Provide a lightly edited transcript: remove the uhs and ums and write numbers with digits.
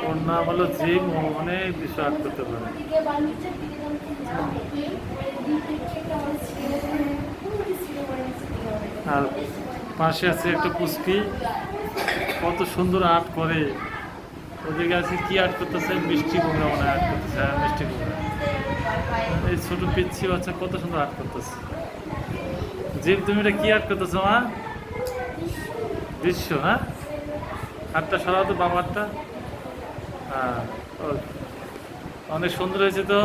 ওর নাম হলো জিম, ও অনেক বিষয় আর্ট করতে পারে। আর পাশে আছে একটা পুচকি, কত সুন্দর আর্ট করে। ওদিকে আছে কি আর্ট করতেছে, মিষ্টি কুমড়া মনে হয় আর্ট করতেছে। হ্যাঁ, মিষ্টি কুমড়া। এই ছোট পিচ্ছি বাচ্চা কত সুন্দর আর্ট করতেছে। জিম, তুমি এটা কি আর্ট করতেছো মা? দৃশ্য, হ্যাঁ। হাতটা সরাও তো, বাম হাতটা। হ্যাঁ, অনেক সুন্দর হয়েছে তো।